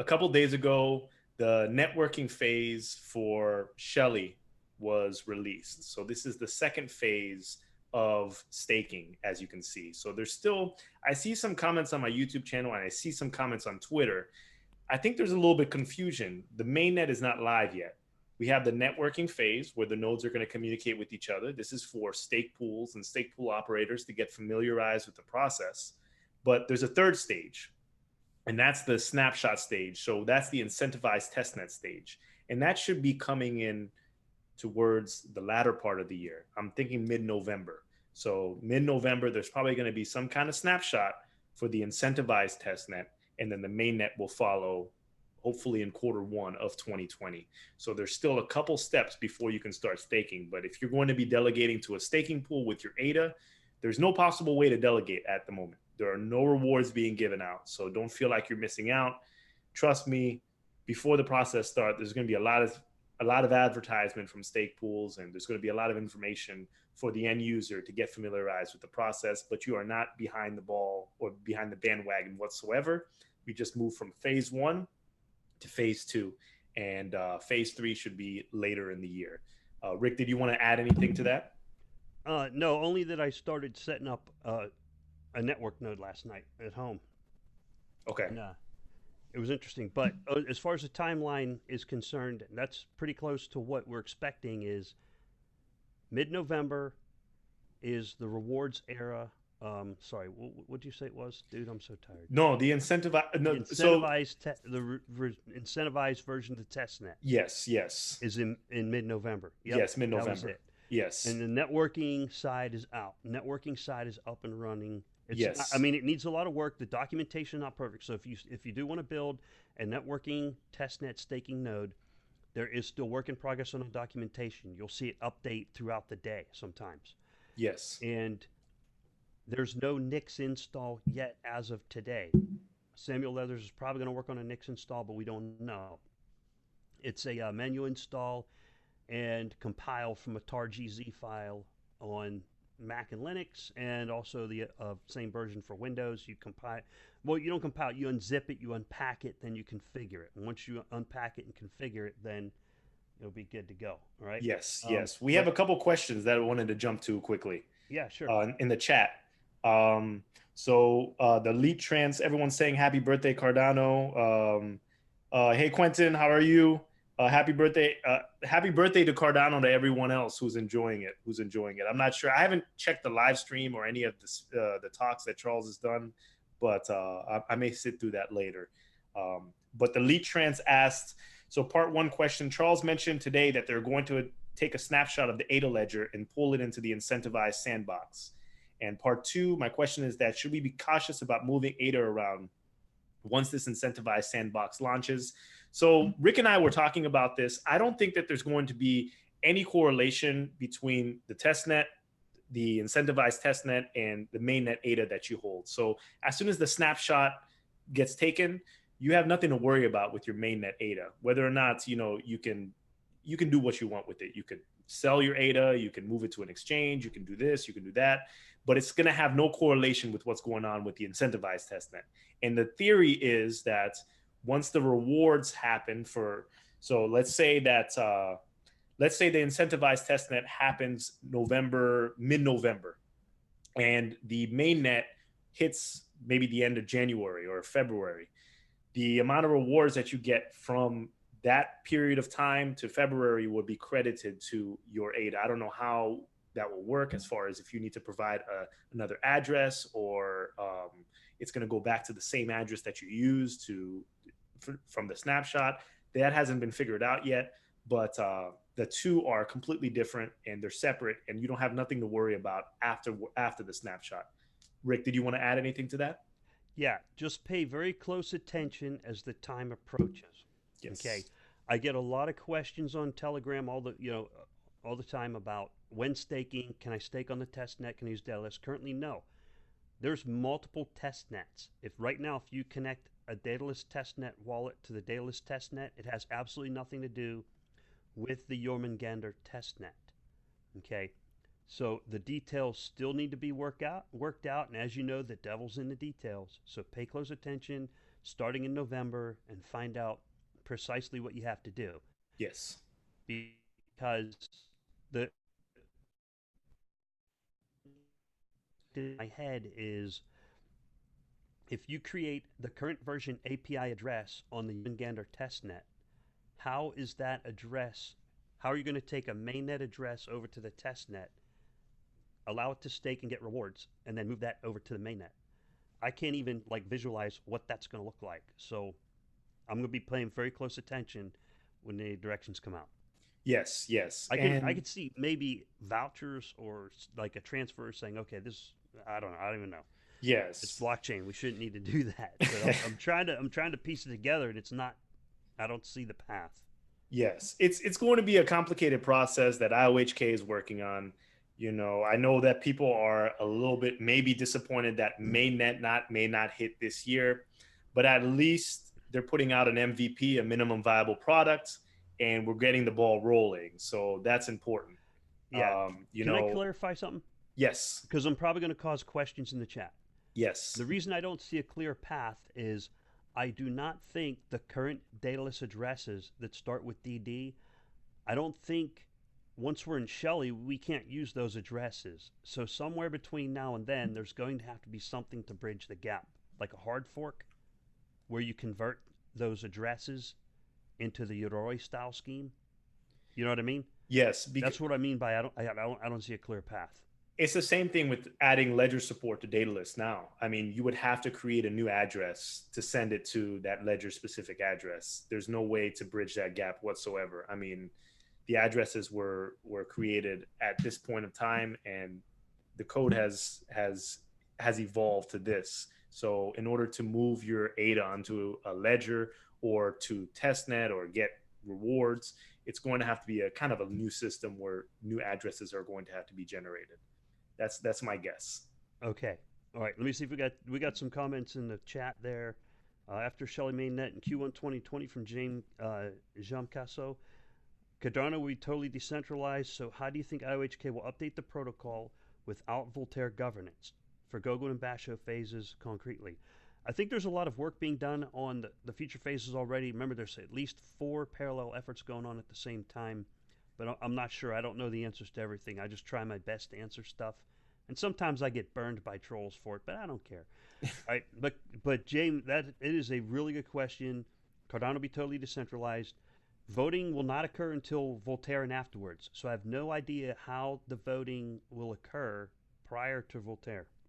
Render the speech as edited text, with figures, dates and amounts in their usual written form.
a couple days ago, the networking phase for Shelly was released. So this is the second phase of staking, as you can see. So there's still, I see some comments on my YouTube channel and I see some comments on Twitter. I think there's a little bit confusion. The mainnet is not live yet. We have the networking phase where the nodes are going to communicate with each other. This is for stake pools and stake pool operators to get familiarized with the process. But there's a third stage, and that's the snapshot stage. So that's the incentivized testnet stage. And that should be coming in towards the latter part of the year. I'm thinking mid-November. So mid-November, there's probably going to be some kind of snapshot for the incentivized testnet, and then the mainnet will follow hopefully in quarter 1 of 2020. So there's still a couple steps before you can start staking. But if you're going to be delegating to a staking pool with your ADA, there's no possible way to delegate at the moment. There are no rewards being given out. So don't feel like you're missing out. Trust me, before the process starts, there's going to be a lot of advertisement from stake pools, and there's going to be a lot of information for the end user to get familiarized with the process. But you are not behind the ball or behind the bandwagon whatsoever. We just moved from phase 1 to phase 2, and phase 3 should be later in the year. Rick, did you want to add anything to that? No, only that I started setting up a network node last night at home, Okay. and it was interesting. But as far as the timeline is concerned, that's pretty close to what we're expecting. Is mid-November is the rewards era. Sorry, what did you say it was, dude? I'm so tired. No, the incentive. The No, so incentivized incentivized version of the testnet yes, yes, is in mid-November. Yep, yes, that was mid-November. it. Yes, And the networking side is out. Networking side is up and running. It's I yes, mean it needs a lot of work. The documentation is not perfect. So if you do want to build a networking testnet staking node, there is still work in progress on the documentation. You'll see it update throughout the day sometimes. yes, And there's no Nix install yet as of today. Samuel Leathers is probably going to work on a Nix install, but we don't know. It's a menu install and compile from a tar.gz file on Mac and Linux, and also the same version for Windows. You compile, well, you don't compile it, you unzip it, you unpack it, then you configure it. And once you unpack it and configure it, then it'll be good to go. All right. yes, yes. We have But a couple questions that I wanted to jump to quickly yeah, sure. in the chat. The lead trans, everyone's saying happy birthday, Cardano. Hey, Quentin, how are you? Happy birthday to Cardano, to everyone else who's enjoying it. I'm not sure. I haven't checked the live stream or any of the talks that Charles has done, but I may sit through that later. But the lead trans asked, so part 1 question, Charles mentioned today that they're going to take a snapshot of the ADA ledger and pull it into the incentivized sandbox. And part 2, my question is that should we be cautious about moving ADA around once this incentivized sandbox launches? So Rick and I were talking about this. I don't think that there's going to be any correlation between the testnet, the incentivized testnet, and the mainnet ADA that you hold. So as soon as the snapshot gets taken, you have nothing to worry about with your mainnet ADA. Whether or not you can do what you want with it. You could sell your ADA, you can move it to an exchange, you can do this, you can do that, but it's going to have no correlation with what's going on with the incentivized testnet. And the theory is that once the rewards happen so let's say the incentivized testnet happens mid-November, and the mainnet hits maybe the end of January or February. The amount of rewards that you get from that period of time to February will be credited to your ADA. I don't know how that will work as far as if you need to provide another address, or it's going to go back to the same address that you used from the snapshot. That hasn't been figured out yet, but the two are completely different and they're separate, and you don't have nothing to worry about after the snapshot. Rick, did you want to add anything to that? Yeah, just pay very close attention as the time approaches. Okay, Yes. I get a lot of questions on Telegram all the time about when staking. Can I stake on the test net? Can I use Daedalus? Currently, no. There's multiple test nets. If right now, if you connect a Daedalus testnet wallet to the Daedalus testnet, it has absolutely nothing to do with the Jormungandr testnet. Okay, so the details still need to be worked out, and as you know, the devil's in the details. So pay close attention starting in November and find out precisely what you have to do. Yes. Because the in my head is if you create the current version API address on the Gander testnet, how is that address? How are you going to take a mainnet address over to the testnet, allow it to stake and get rewards, and then move that over to the mainnet? I can't even like visualize what that's going to look like. So I'm going to be paying very close attention when the directions come out. Yes, yes. I And could see maybe vouchers or like a transfer saying, okay, this I don't know, I don't even know. It's yes. blockchain. We shouldn't need to do that. But I'm trying to piece it together, and it's not. I don't see the path. Yes, it's going to be a complicated process that IOHK is working on. I know that people are a little bit maybe disappointed that may not hit this year, but at least they're putting out an MVP, a minimum viable product, and we're getting the ball rolling. So that's important. Yeah. You Can I know, clarify something? yes, Because I'm probably going to cause questions in the chat. yes, The reason I don't see a clear path is I do not think the current dataless addresses that start with DD, I don't think once we're in Shelly, we can't use those addresses. So somewhere between now and then, there's going to have to be something to bridge the gap, like a hard fork where you convert those addresses into the Yoroi style scheme. You know what I mean? yes. Because That's what I mean by I don't see a clear path. it's the same thing with adding ledger support to Datalist now. I mean, you would have to create a new address to send it to that ledger specific address. There's no way to bridge that gap whatsoever. I mean, the addresses were created at this point of time, and the code has evolved to this. So in order to move your ADA onto a ledger or to testnet or get rewards, it's going to have to be a kind of a new system where new addresses are going to have to be generated. That's my guess. Okay. All right. Let me see if we got some comments in the chat there. After Shelly mainnet in Q1 2020 from James Jean Casso. Cardano will be totally decentralized, so how do you think IOHK will update the protocol without Voltaire governance for Gogo and Basho phases concretely? I think there's a lot of work being done on the future phases already. Remember, there's at least 4 parallel efforts going on at the same time, but I'm not sure. I don't know the answers to everything. I just try my best to answer stuff, and sometimes I get burned by trolls for it, but I don't care. All right, but James, that it is a really good question. Cardano will be totally decentralized. Voting will not occur until Voltaire and afterwards, so I have no idea how the voting will occur prior to Voltaire.